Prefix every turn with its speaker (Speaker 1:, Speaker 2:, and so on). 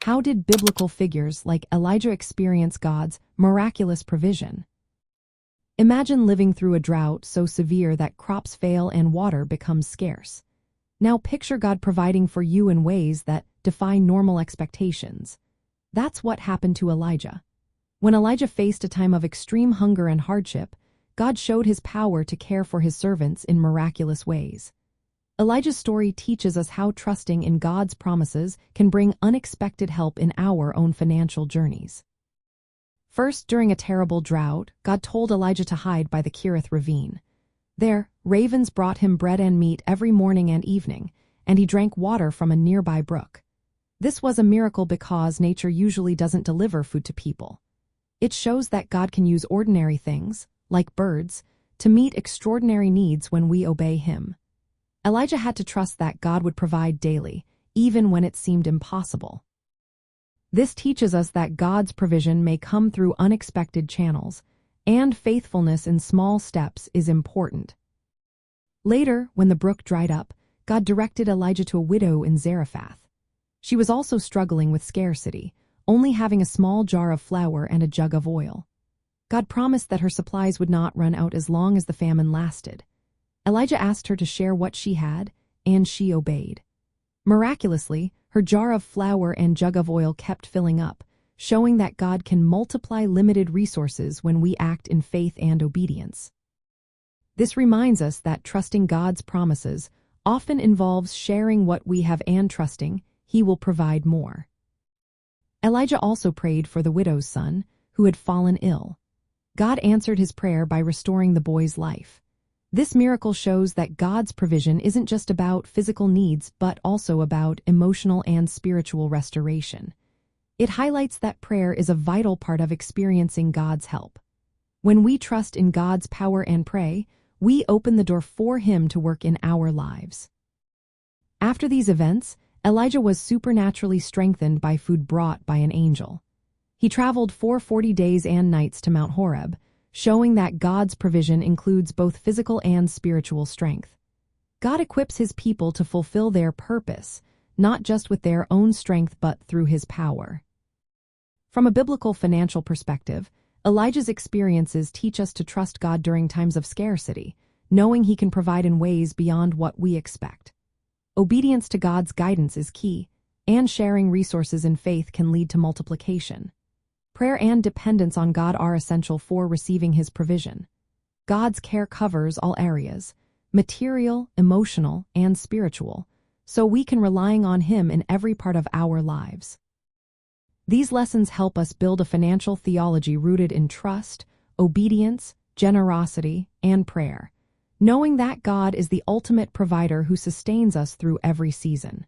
Speaker 1: How did biblical figures like Elijah experience God's miraculous provision? Imagine living through a drought so severe that crops fail and water becomes scarce. Now picture God providing for you in ways that defy normal expectations. That's what happened to Elijah. When Elijah faced a time of extreme hunger and hardship, God showed his power to care for his servants in miraculous ways. Elijah's story teaches us how trusting in God's promises can bring unexpected help in our own financial journeys. First, during a terrible drought, God told Elijah to hide by the Kerith ravine. There, ravens brought him bread and meat every morning and evening, and he drank water from a nearby brook. This was a miracle because nature usually doesn't deliver food to people. It shows that God can use ordinary things, like birds, to meet extraordinary needs when we obey him. Elijah had to trust that God would provide daily, even when it seemed impossible. This teaches us that God's provision may come through unexpected channels, and faithfulness in small steps is important. Later, when the brook dried up, God directed Elijah to a widow in Zarephath. She was also struggling with scarcity, only having a small jar of flour and a jug of oil. God promised that her supplies would not run out as long as the famine lasted. Elijah asked her to share what she had, and she obeyed. Miraculously, her jar of flour and jug of oil kept filling up, showing that God can multiply limited resources when we act in faith and obedience. This reminds us that trusting God's promises often involves sharing what we have and trusting he will provide more. Elijah also prayed for the widow's son, who had fallen ill. God answered his prayer by restoring the boy's life. This miracle shows that God's provision isn't just about physical needs but also about emotional and spiritual restoration. It highlights that prayer is a vital part of experiencing God's help. When we trust in God's power and pray, we open the door for him to work in our lives. After these events, Elijah was supernaturally strengthened by food brought by an angel. He traveled for 40 days and nights to Mount Horeb, showing that God's provision includes both physical and spiritual strength. God equips his people to fulfill their purpose, not just with their own strength but through his power. From a biblical financial perspective, Elijah's experiences teach us to trust God during times of scarcity, knowing he can provide in ways beyond what we expect. Obedience to God's guidance is key, and sharing resources in faith can lead to multiplication. Prayer and dependence on God are essential for receiving his provision. God's care covers all areas, material, emotional, and spiritual, so we can rely on him in every part of our lives. These lessons help us build a financial theology rooted in trust, obedience, generosity, and prayer, knowing that God is the ultimate provider who sustains us through every season.